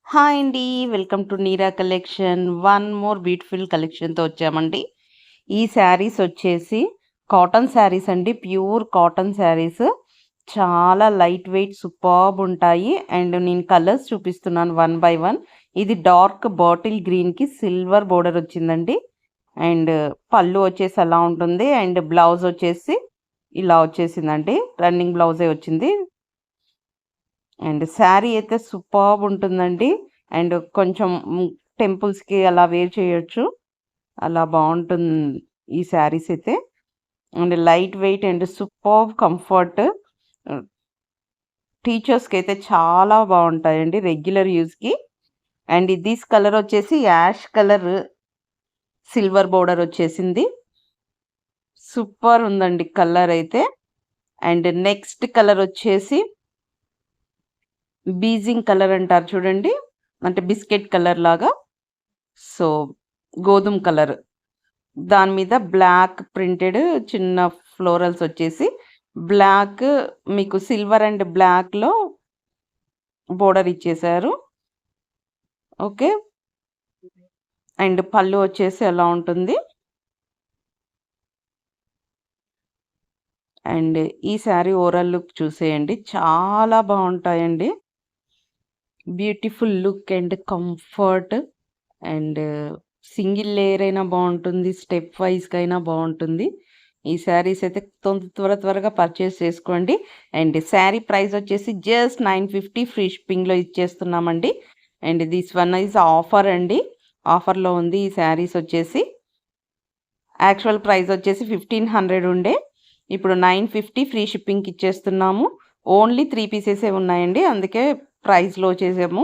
Hi అండి. Welcome to neera collection. One more beautiful కలెక్షన్‌తో వచ్చామండి. ఈ శారీస్ వచ్చేసి కాటన్ శారీస్ అండి. Pure cotton saris. చాలా లైట్ వెయిట్ సూపర్బ్ ఉంటాయి. అండ్ నేను కలర్స్ చూపిస్తున్నాను వన్ బై వన్. ఇది డార్క్ బాటిల్ గ్రీన్‌కి సిల్వర్ బోర్డర్ వచ్చిందండి. అండ్ పళ్ళు వచ్చేసి అలా ఉంటుంది. అండ్ బ్లౌజ్ వచ్చేసి ఇలా వచ్చేసిందండి. రన్నింగ్ బ్లౌజే వచ్చింది. అండ్ శారీ అయితే సూపర్బ్ ఉంటుందండి. అండ్ కొంచెం టెంపుల్స్‌కి అలా వేర్ చేయొచ్చు. అలా బావుంటుంది ఈ శారీస్ అయితే. And light weight and superb comfort. ఆహ్, టీచర్స్‌కైతే చాలా బావుంటాయండి రెగ్యులర్ యూజ్‌కి. అండ్ దిస్ కలర్ వచ్చేసి యాష్ కలర్ సిల్వర్ బోర్డర్ వచ్చేసింది. సూపర్ ఉందండి కలర్ అయితే. అండ్ నెక్స్ట్ కలర్ వచ్చేసి బీజింగ్ కలర్ అంటారు చూడండి. అంటే బిస్కెట్ కలర్ లాగా. సో, గోధుమ కలర్. దాని మీద బ్లాక్ ప్రింటెడ్ చిన్న ఫ్లోరల్స్ వచ్చేసి, బ్లాక్ మీకు సిల్వర్ అండ్ బ్లాక్‌లో బోర్డర్ ఇచ్చేశారు. ఓకే. అండ్ పళ్ళు వచ్చేసి అలా ఉంటుంది. అండ్ ఈ శారీ ఓవరాల్ లుక్ చూసేయండి. చాలా బావుంటాయండి. Beautiful look and comfort. And single layer అయినా బావుంటుంది. స్టెప్ వైస్‌గా అయినా బావుంటుంది. ఈ శారీస్ అయితే త్వరగా పర్చేస్ చేసుకోండి. అండ్ శారీ ప్రైస్ వచ్చేసి జస్ట్ 950 ఫ్రీ షిప్పింగ్‌లో ఇచ్చేస్తున్నామండి. And this one is offer అండి. ఆఫర్‌లో ఉంది ఈ శారీస్ వచ్చేసి. యాక్చువల్ ప్రైస్ వచ్చేసి 1500 ఉండే. ఇప్పుడు 950 ఫ్రీ షిప్పింగ్‌కి ఇచ్చేస్తున్నాము. ఓన్లీ 3 పీసెసే ఉన్నాయండి. అందుకే ప్రైస్ లో చేసాము.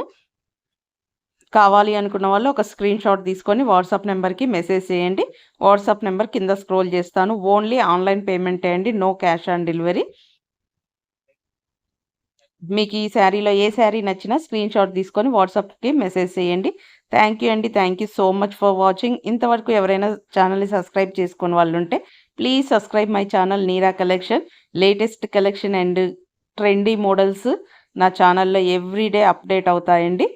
కావాలి అనుకున్న వాళ్ళు ఒక స్క్రీన్ షాట్ తీసుకొని వాట్సాప్ నెంబర్‌కి మెసేజ్ చేయండి. వాట్సాప్ నెంబర్ కింద స్క్రోల్ చేస్తాను. ఓన్లీ ఆన్‌లైన్ పేమెంటే అండి. No cash on delivery. మీకు ఈ శారీలో ఏ శారీ నచ్చినా స్క్రీన్ షాట్ తీసుకొని వాట్సాప్‌కి మెసేజ్ చేయండి. థ్యాంక్ యూ అండి. Thank you so much for watching. ఇంతవరకు ఎవరైనా ఛానల్‌ని సబ్స్క్రైబ్ చేసుకోని వాళ్ళుంటే please subscribe my channel Neera collection. Latest collection and trendy models నా ఛానల్‌లో ఎవ్రీడే అప్డేట్ అవుతాయండి.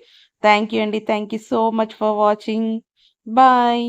థ్యాంక్ యూ అండి. Thank you so much for watching. Bye.